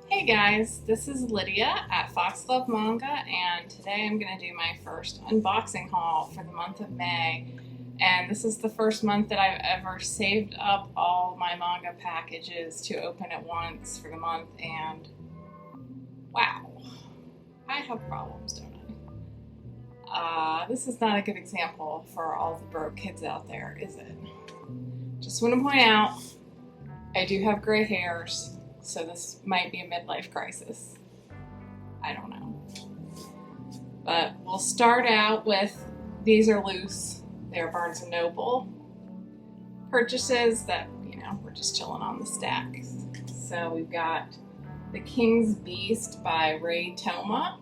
Hey guys, this is Lydia at Foxglove Manga, and today I'm going to do my first unboxing haul for the month of May. And this is the first month that I've ever saved up all my manga packages to open at once for the month, and wow, I have problems, don't I? This is not a good example for all the broke kids out there, is it? Just want to point out, I do have gray hairs. So this might be a midlife crisis. I don't know. But we'll start out with, these are loose. They're Barnes & Noble purchases that, we're just chilling on the stack. So we've got The King's Beast by Ray Toma.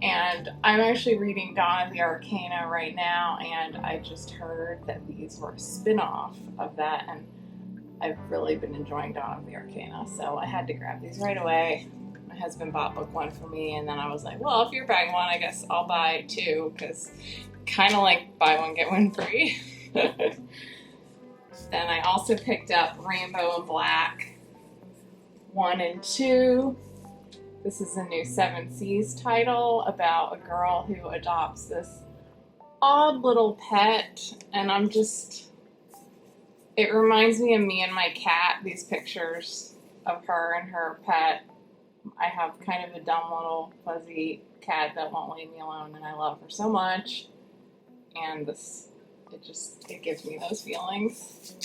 And I'm actually reading Dawn of the Arcana right now, and I just heard that these were a spin-off of that, and I've really been enjoying Dawn of the Arcana, so I had to grab these right away. My husband bought book one for me, and then I was like, well, if you're buying one, I guess I'll buy two, because kind of like buy one, get one free. Then I also picked up Rainbow and Black 1 and 2. This is a new Seven Seas title about a girl who adopts this odd little pet, and it reminds me of me and my cat, these pictures of her and her pet. I have kind of a dumb little fuzzy cat that won't leave me alone, and I love her so much. And it gives me those feelings.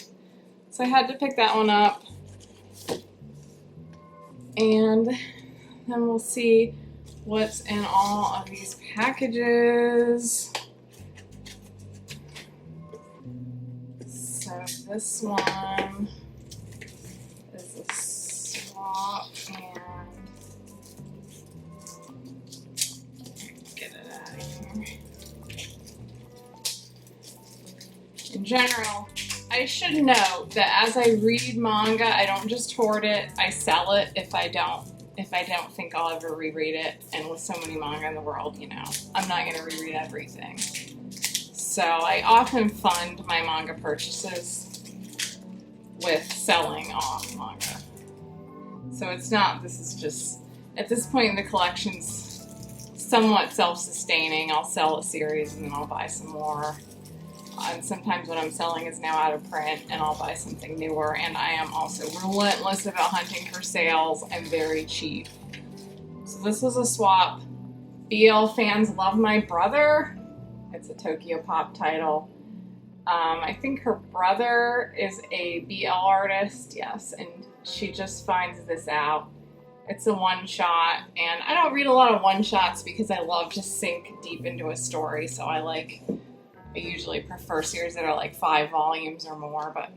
So I had to pick that one up. And then we'll see what's in all of these packages. So this one is a swap, and get it out of here. In general, I should note that as I read manga, I don't just hoard it, I sell it if I don't think I'll ever reread it. And with so many manga in the world, I'm not going to reread everything. So I often fund my manga purchases with selling off manga. So this is just, at this point in the collection's somewhat self-sustaining. I'll sell a series and then I'll buy some more. And sometimes what I'm selling is now out of print and I'll buy something newer. And I am also relentless about hunting for sales and very cheap. So this was a swap. BL fans love My Brother. It's a Tokyo Pop title. I think her brother is a BL artist, yes, and she just finds this out. It's a one-shot, and I don't read a lot of one-shots because I love to sink deep into a story, so I usually prefer series that are like 5 volumes or more, but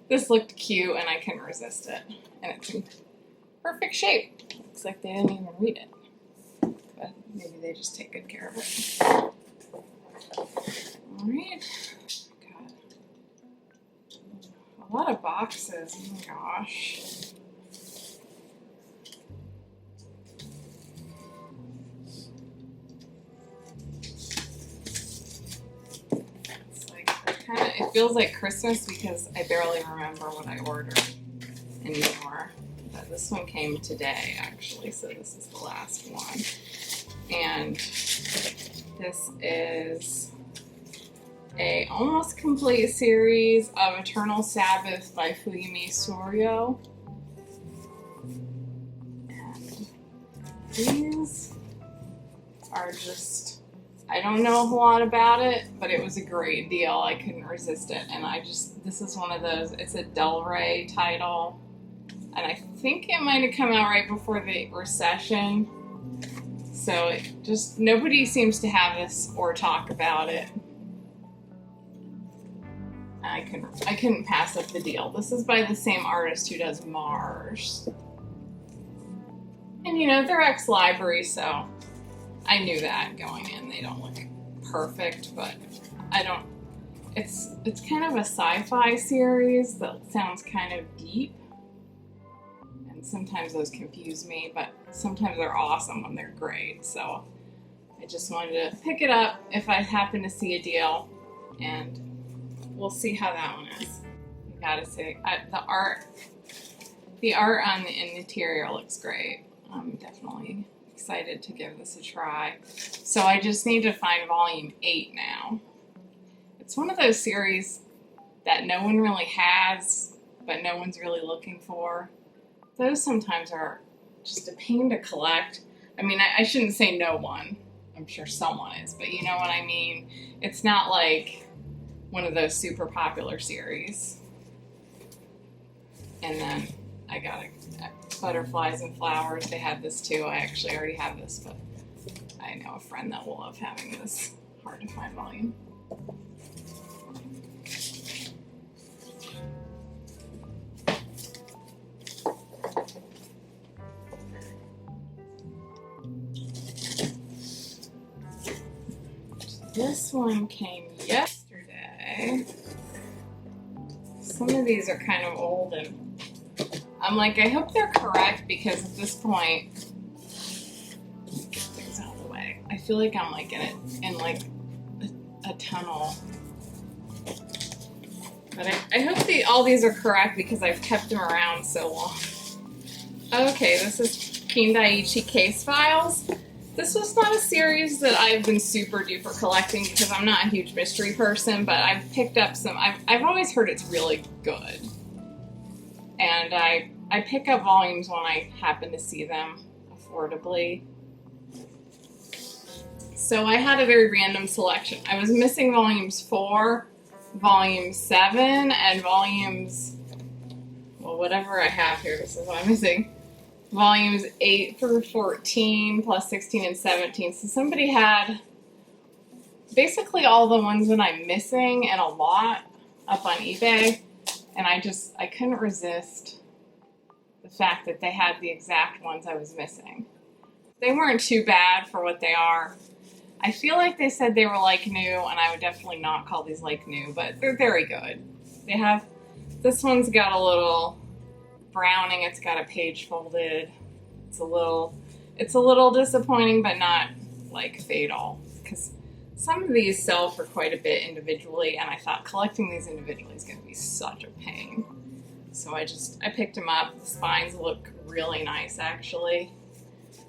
this looked cute and I couldn't resist it. And it's in perfect shape. Looks like they didn't even read it, but maybe they just take good care of it. Alright, got a lot of boxes, oh my gosh. It feels like Christmas because I barely remember what I ordered anymore. But this one came today, actually, so this is the last one. And this is a almost complete series of Eternal Sabbath by Fuyumi Suryo. And these are just, I don't know a whole lot about it, but it was a great deal. I couldn't resist it. And this is one of those, it's a Del Rey title. And I think it might have come out right before the recession. So nobody seems to have this or talk about it. I couldn't pass up the deal. This is by the same artist who does Mars. And they're ex-library, so I knew that going in. They don't look perfect, but it's kind of a sci-fi series that sounds kind of deep. And sometimes those confuse me, but sometimes they're awesome when they're great. So I just wanted to pick it up if I happen to see a deal, and we'll see how that one is. gotta say, the art on the interior looks great. I'm definitely excited to give this a try. So I just need to find volume 8 now. It's one of those series that no one really has, but no one's really looking for. Those sometimes are just a pain to collect. I mean, I shouldn't say no one. I'm sure someone is, but you know what I mean? It's not like one of those super popular series. And then I got Butterflies and Flowers. They had this too. I actually already have this, but I know a friend that will love having this hard to find volume. This one came yesterday. Some of these are kind of old, and I'm like, I hope they're correct, because at this point, get things out of the way. I feel like I'm like in like a tunnel. But I hope all these are correct, because I've kept them around so long. Okay, this is Kindai Ichi Case Files. This was not a series that I've been super duper collecting, because I'm not a huge mystery person, but I've picked up some. I've always heard it's really good. And I pick up volumes when I happen to see them affordably. So I had a very random selection. I was missing volumes 4, volume 7, and volumes, well, whatever I have here, this is what I'm missing. Volumes 8 through 14, plus 16 and 17. So somebody had basically all the ones that I'm missing, and a lot up on eBay. And I couldn't resist the fact that they had the exact ones I was missing. They weren't too bad for what they are. I feel like they said they were like new, and I would definitely not call these like new, but they're very good. This one's got a little browning, it's got a page folded. It's a little disappointing, but not like fatal, because some of these sell for quite a bit individually, and I thought collecting these individually is going to be such a pain. So I picked them up. The spines look really nice, actually.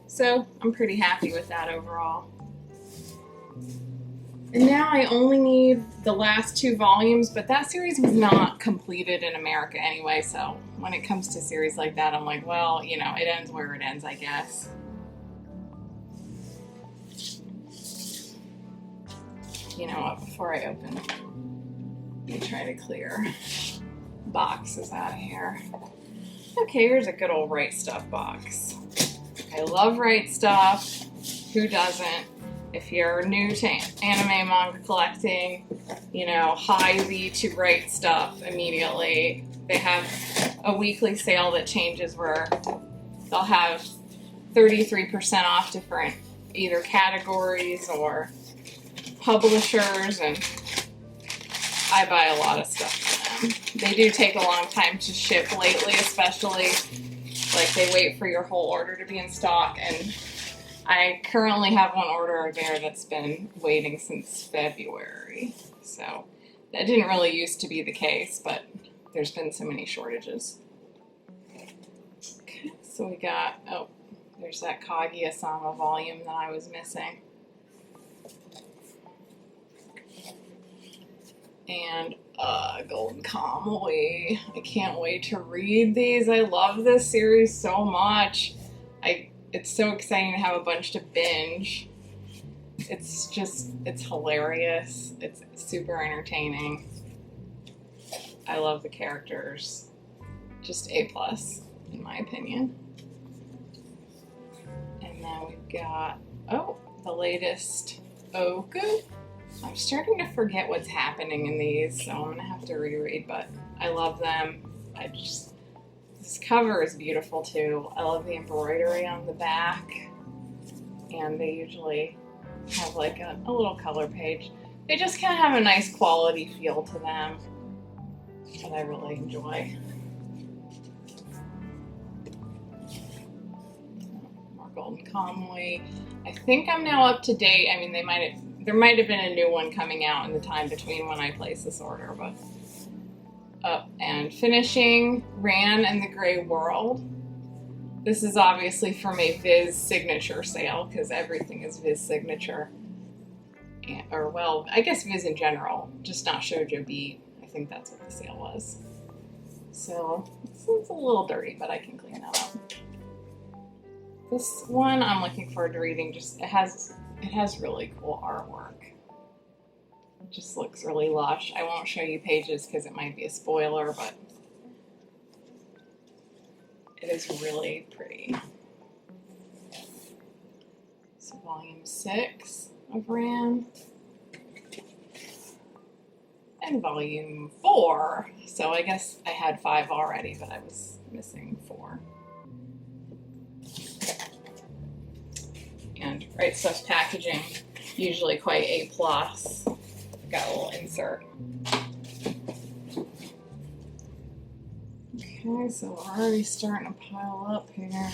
So I'm pretty happy with that overall. And now I only need the last 2 volumes, but that series was not completed in America anyway, so when it comes to series like that, I'm like, well, you know, it ends where it ends, I guess. You know what, before I open, let me try to clear boxes out of here. Okay, here's a good old Right Stuff box. I love Right Stuff. Who doesn't? If you're new to anime manga collecting, you know, high V to Right Stuff immediately. They have a weekly sale that changes where they'll have 33% off different either categories or publishers, and I buy a lot of stuff from them. They do take a long time to ship lately, especially like they wait for your whole order to be in stock, and I currently have one order there that's been waiting since February. So that didn't really used to be the case, but there's been so many shortages. Okay, so we got, oh, there's that Kaguya-sama volume that I was missing. And Golden Kamuy. I can't wait to read these. I love this series so much. It's so exciting to have a bunch to binge. It's hilarious. It's super entertaining. I love the characters. Just A+, in my opinion. And then we've got, the latest Oku. I'm starting to forget what's happening in these, so I'm going to have to reread, but I love them. This cover is beautiful too. I love the embroidery on the back, and they usually have like a little color page. They just kind of have a nice quality feel to them that I really enjoy. More Golden Kamuy. I think I'm now up to date. I mean, there might have been a new one coming out in the time between when I placed this order, but up and finishing Ran and the Grey World. This is obviously from a Viz signature sale because everything is Viz signature. Or, well, I guess Viz in general, just not Shoujo Beat. I think that's what the sale was. So it's a little dirty, but I can clean that up. This one I'm looking forward to reading. Just it has really cool artwork. It just looks really lush. I won't show you pages because it might be a spoiler, but it is really pretty. So volume 6 of Ran. And volume 4. So I guess I had 5 already, but I was missing 4. And Right Stuff packaging, usually quite A+. Got a little insert. Okay, so we're already starting to pile up here.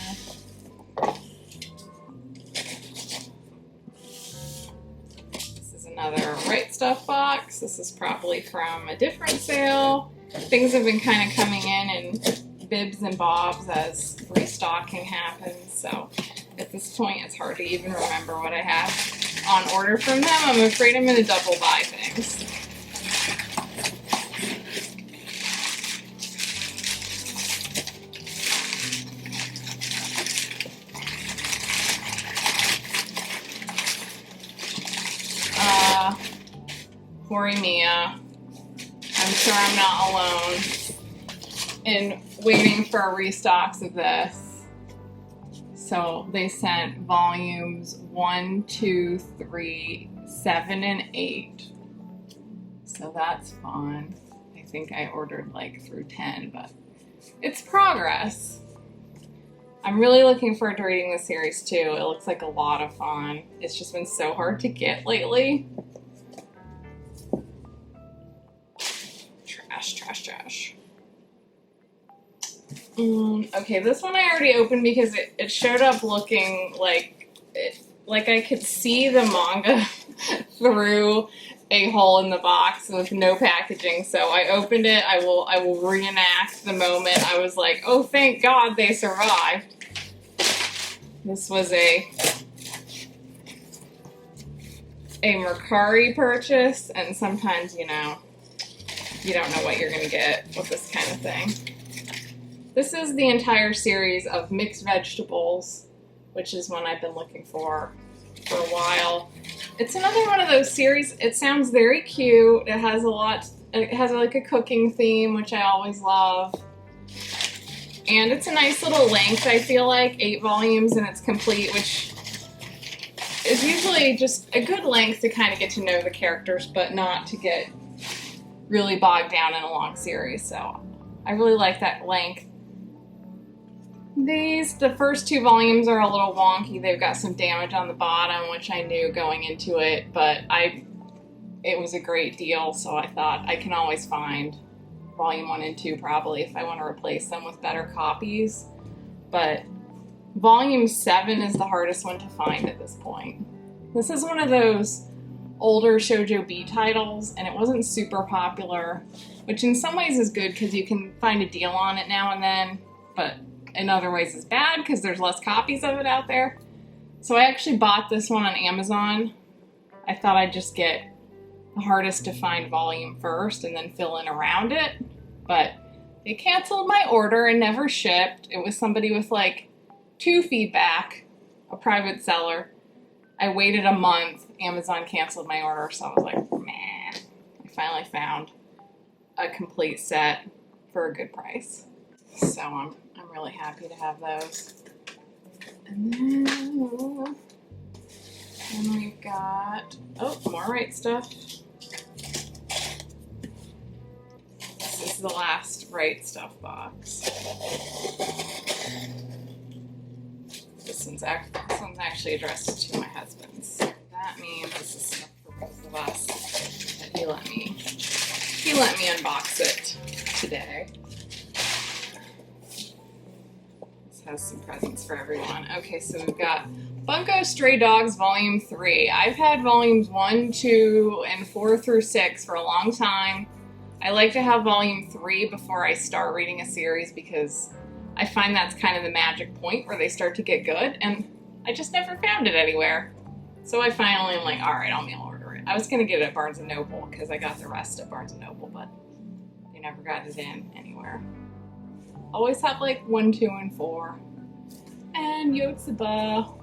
This is another Right Stuff box. This is probably from a different sale. Things have been kind of coming in bibs and bobs as restocking happens, so at this point it's hard to even remember what I have on order from them. I'm afraid I'm going to double buy things. Horimiya. I'm sure I'm not alone in waiting for restocks of this. So they sent volumes 1, 2, 3, 7, and 8. So that's fun. I think I ordered like through 10, but it's progress. I'm really looking forward to reading this series too. It looks like a lot of fun. It's just been so hard to get lately. Trash. Okay, this one I already opened because it showed up looking like I could see the manga through a hole in the box with no packaging. So I opened it. I will reenact the moment. I was like, oh, thank God they survived. This was a Mercari purchase, and sometimes, you know, you don't know what you're going to get with this kind of thing. This is the entire series of Mixed Vegetables, which is one I've been looking for a while. It's another one of those series. It sounds very cute. It has like a cooking theme, which I always love. And it's a nice little length. I feel like 8 volumes and it's complete, which is usually just a good length to kind of get to know the characters, but not to get really bogged down in a long series. So I really like that length. The first 2 volumes are a little wonky. They've got some damage on the bottom, which I knew going into it, but it was a great deal, so I thought I can always find volume 1 and 2 probably if I want to replace them with better copies. But volume 7 is the hardest one to find at this point. This is one of those older Shoujo B titles, and it wasn't super popular, which in some ways is good because you can find a deal on it now and then, but in other ways is bad because there's less copies of it out there. So I actually bought this one on Amazon. I thought I'd just get the hardest to find volume first and then fill in around it, but they canceled my order and never shipped. It was somebody with like 2 feedback, a private seller. I waited a month. Amazon canceled my order, so I was like, man. I finally found a complete set for a good price. So I'm really happy to have those. And then we've got, more Right Stuff. This is the last Right Stuff box. This one's actually addressed to my husband, so that means this is stuff for both of us. But he let me unbox it today. This has some presents for everyone. Okay, so we've got Bunko Stray Dogs Volume 3. I've had volumes 1, 2, and 4 through 6 for a long time. I like to have volume 3 before I start reading a series because I find that's kind of the magic point where they start to get good, and I just never found it anywhere. So I finally am like, all right, I'll mail order it. I was going to get it at Barnes & Noble because I got the rest at Barnes & Noble, but they never got it in anywhere. Always have like 1, 2, and 4. And Yotsuba.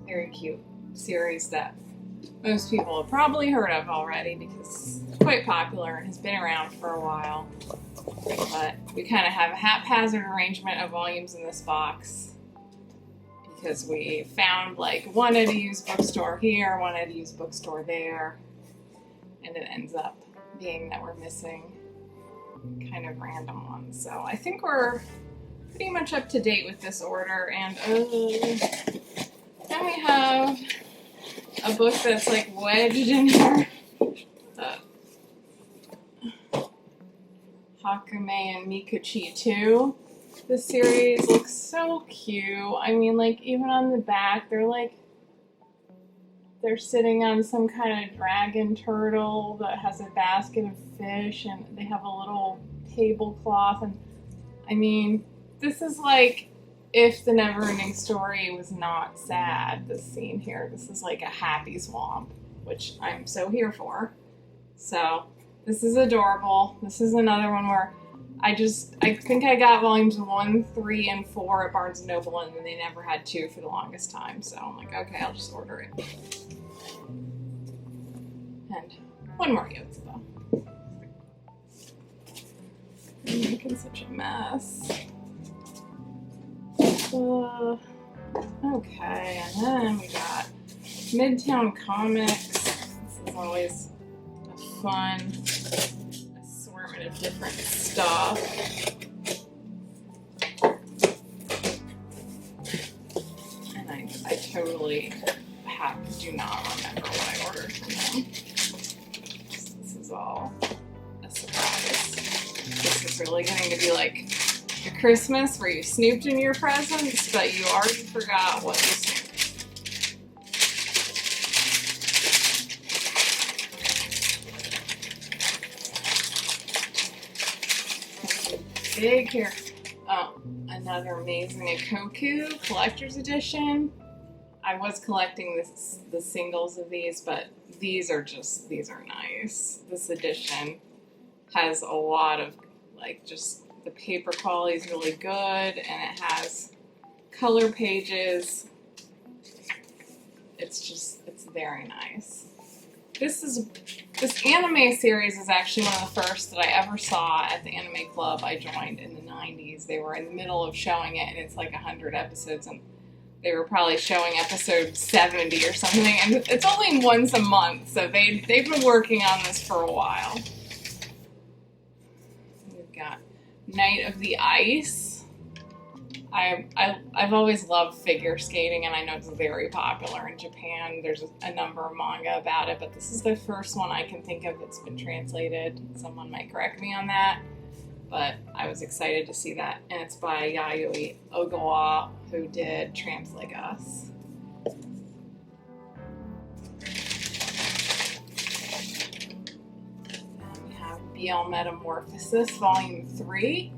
Very cute series that most people have probably heard of already because it's quite popular and has been around for a while. But we kind of have a haphazard arrangement of volumes in this box because we found like one at a used bookstore here, one at a used bookstore there, and it ends up being that we're missing kind of random ones. So I think we're pretty much up to date with this order, and then we have a book that's like wedged in here. Hakume and Mikuchi 2. This series looks so cute. I mean, like, even on the back, they're sitting on some kind of dragon turtle that has a basket of fish, and they have a little tablecloth. And I mean, this is like if the Neverending Story was not sad, this scene here. This is like a happy swamp, which I'm so here for. So this is adorable. This is another one where I think I got volumes 1, 3, and 4 at Barnes & Noble, and then they never had 2 for the longest time. So I'm like, okay, I'll just order it. And one more Yotsuba. I'm making such a mess. Okay, and then we got Midtown Comics. This is always a fun assortment of different stuff. And I totally do not remember what I ordered from them. This is all a surprise. This is really going to be like the Christmas where you snooped in your presents, but you already forgot what you snooped. Big here. Oh, another amazing Ikoku collector's edition. I was collecting the singles of these, but these are nice. This edition has a lot of, like, just the paper quality is really good, and it has color pages. It's very nice. This anime series is actually one of the first that I ever saw at the anime club I joined in the 90s. They were in the middle of showing it, and it's like 100 episodes, and they were probably showing episode 70 or something, and it's only once a month, so they've been working on this for a while. We've got Night of the Ice. I've always loved figure skating, and I know it's very popular in Japan. There's a number of manga about it, but this is the first one I can think of that's been translated. Someone might correct me on that, but I was excited to see that. And it's by Yayoi Ogawa, who did Tramps Like Us. And we have BL Metamorphosis, Volume 3.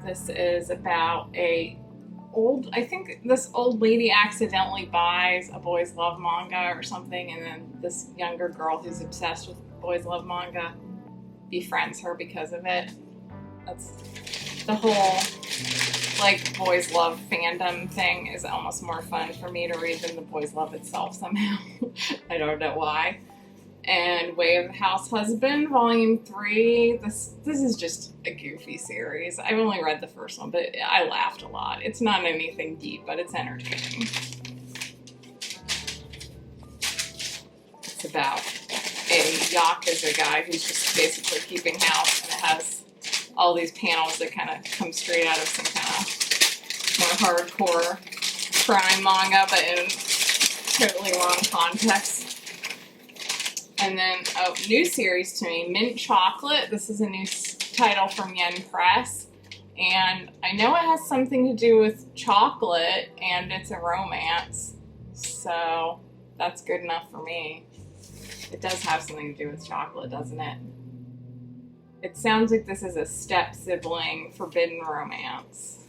This is about I think this old lady accidentally buys a boys love manga or something, and then this younger girl who's obsessed with boys love manga befriends her because of it. That's the whole, like, boys love fandom thing is almost more fun for me to read than the boys love itself somehow. I don't know why. And Way of the House Husband, Volume 3. This is just a goofy series. I've only read the first one, but I laughed a lot. It's not anything deep, but it's entertaining. It's about a Yakuza guy who's just basically keeping house, and it has all these panels that kind of come straight out of some kind of more hardcore crime manga, but in totally wrong context. And then a new series to me, Mint Chocolate. This is a new title from Yen Press. And I know it has something to do with chocolate, and it's a romance. So that's good enough for me. It does have something to do with chocolate, doesn't it? It sounds like this is a step-sibling forbidden romance.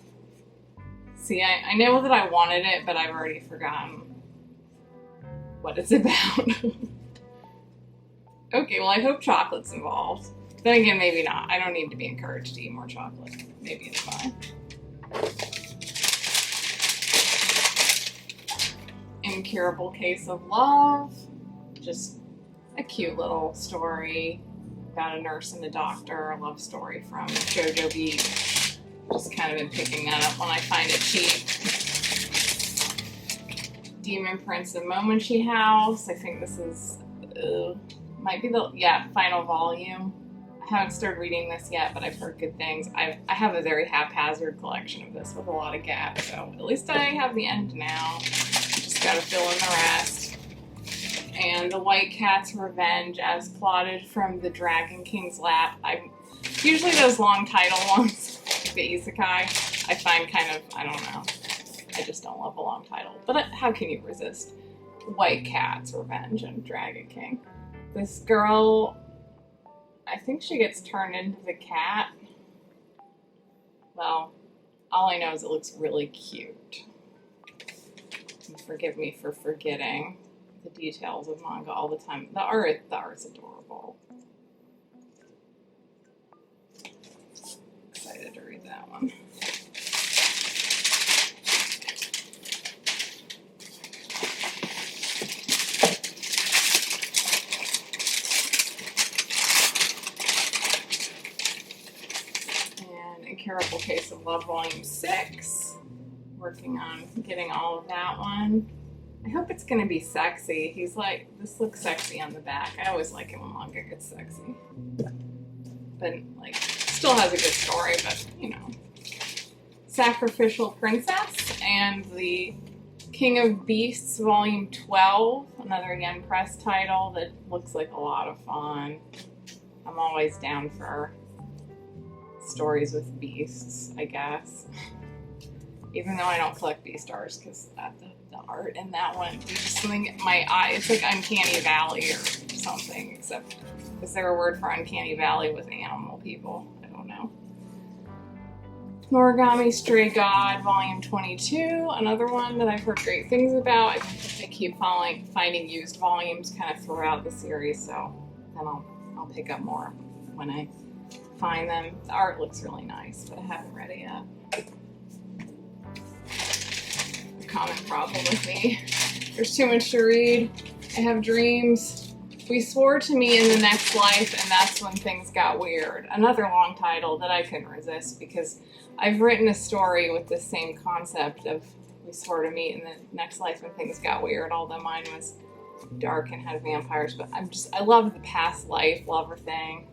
See, I know that I wanted it, but I've already forgotten what it's about. Okay, well, I hope chocolate's involved. Then again, maybe not. I don't need to be encouraged to eat more chocolate. Maybe it's fine. Incurable Case of Love. Just a cute little story about a nurse and a doctor. A love story from Shoujo Beat. Just kind of been picking that up when I find it cheap. Demon Prince of Momochi House. I think this is, might be the, final volume. I haven't started reading this yet, but I've heard good things. I have a very haphazard collection of this with a lot of gaps, so at least I have the end now. Just gotta fill in the rest. And The White Cat's Revenge as plotted from the Dragon King's lap. Usually those long title ones, like the isekai, I find kind of, I don't know. I just don't love a long title. But how can you resist White Cat's Revenge and Dragon King? This girl, I think she gets turned into the cat. Well, all I know is it looks really cute. And forgive me for forgetting the details of manga all the time. The art's adorable. Excited to read that one. Incurable Case of Love, Volume 6. Working on getting all of that one. I hope it's going to be sexy. He's like, this looks sexy on the back. I always like it when manga gets sexy. But, like, still has a good story, but, you know. Sacrificial Princess and the King of Beasts, Volume 12. Another Yen Press title that looks like a lot of fun. I'm always down for stories with beasts, I guess. Even though I don't collect Beastars, because the art in that one, just something in my eye, it's like Uncanny Valley or something, except, is there a word for Uncanny Valley with animal people? I don't know. Noragami Stray God, Volume 22, another one that I've heard great things about. I think they keep finding used volumes kind of throughout the series, so then I'll pick up more when I find them. The art looks really nice, but I haven't read it yet. The common problem with me. There's too much to read. I have dreams. We swore to me in the next life, and that's when things got weird. Another long title that I couldn't resist because I've written a story with the same concept of we swore to meet in the next life when things got weird, although mine was dark and had vampires, but I love the past life lover thing.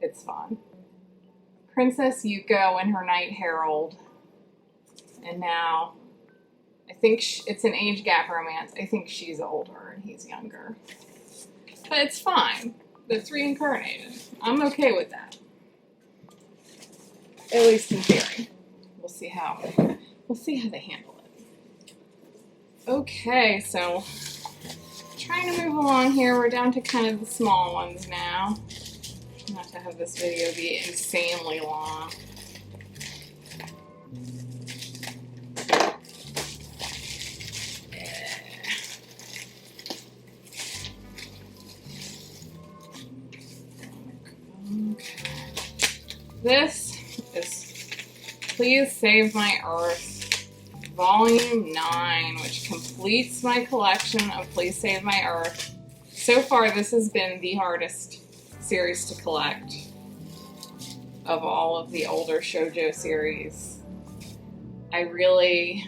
It's fun. Princess Yuko and her Knight Herald. And now, I think it's an age gap romance. I think she's older and he's younger. But it's fine. It's reincarnated. I'm okay with that. At least in theory. We'll see how they handle it. Okay, so trying to move along here. We're down to kind of the small ones now. Not to have this video be insanely long. Okay. This is Please Save My Earth, Volume 9, which completes my collection of Please Save My Earth. So far, this has been the hardest series to collect of all of the older shoujo series. I really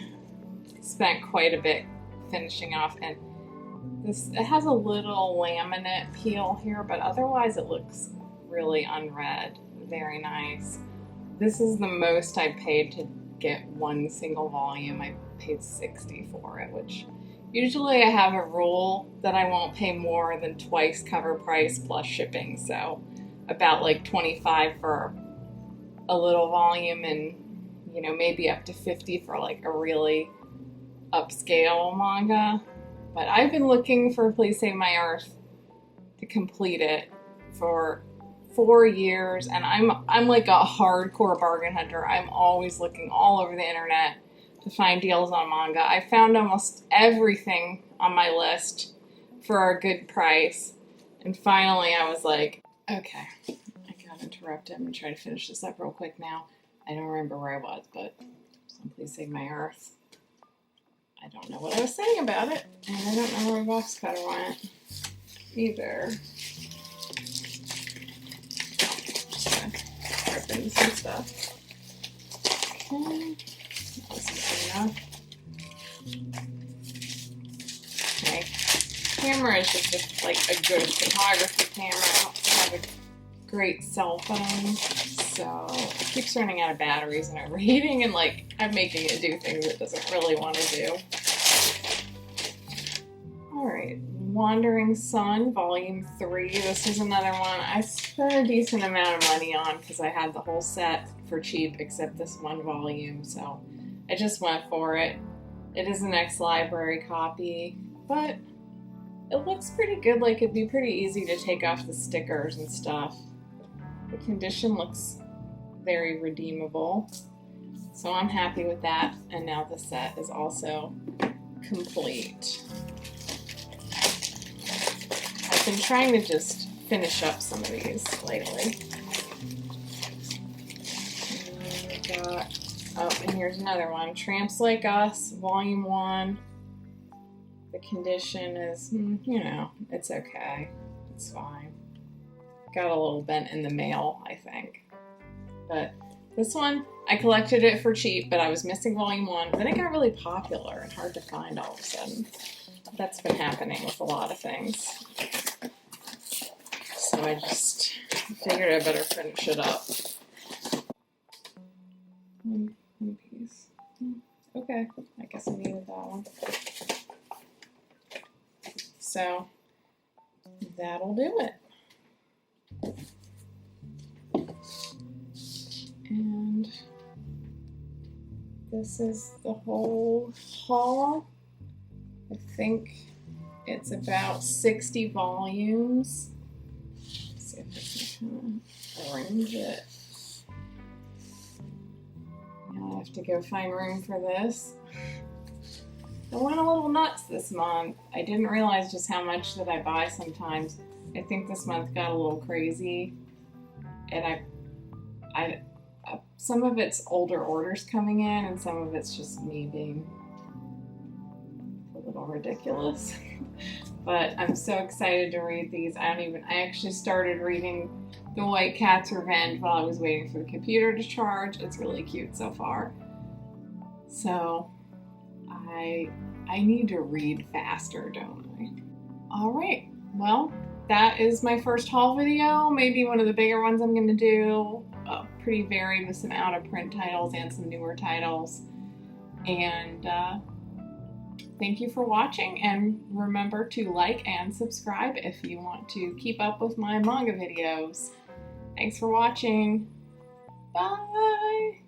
spent quite a bit finishing off, and it has a little laminate peel here, but otherwise it looks really unread. Very nice. This is the most I paid to get one single volume. I paid $60 for it, which usually I have a rule that I won't pay more than twice cover price plus shipping, so about like $25 for a little volume and, you know, maybe up to $50 for like a really upscale manga. But I've been looking for Please Save My Earth to complete it for 4 years, and I'm like a hardcore bargain hunter. I'm always looking all over the internet to find deals on manga. I found almost everything on my list for a good price, and finally I was like, okay, I got interrupted. I'm gonna try to finish this up real quick now. I don't remember where I was, but please save my earth. I don't know what I was saying about it, and I don't know where my box cutter went either. Rip into some stuff. Okay, this is enough. Okay, camera is just like a good photography camera. I don't have a great cell phone, so it keeps running out of batteries and overheating, and like I'm making it do things it doesn't really want to do. Alright, Wandering Sun, Volume 3. This is another one I spent a decent amount of money on because I had the whole set for cheap except this one volume, so I just went for it. It is an ex-library copy, but it looks pretty good. Like, it'd be pretty easy to take off the stickers and stuff. The condition looks very redeemable, so I'm happy with that, and now the set is also complete. I've been trying to just finish up some of these lately. And here's another one, Tramps Like Us, Volume 1. The condition is, you know, it's okay. It's fine. Got a little bent in the mail, I think. But this one, I collected it for cheap, but I was missing Volume 1. Then it got really popular and hard to find all of a sudden. That's been happening with a lot of things. So I just figured I better finish it up. One piece. Okay, I guess I needed that one. So that'll do it. And this is the whole haul. I think it's about 60 volumes. Let's see if I can kind of arrange it. Now I have to go find room for this. I went a little nuts this month. I didn't realize just how much that I buy sometimes. I think this month got a little crazy, and I some of it's older orders coming in, and some of it's just me being a little ridiculous. But I'm so excited to read these. I actually started reading The White Cat's Revenge while I was waiting for the computer to charge. It's really cute so far. So I need to read faster, don't I? All right, well, that is my first haul video. Maybe one of the bigger ones I'm going to do. Pretty varied with some out-of-print titles and some newer titles. And thank you for watching, and remember to like and subscribe if you want to keep up with my manga videos. Thanks for watching. Bye!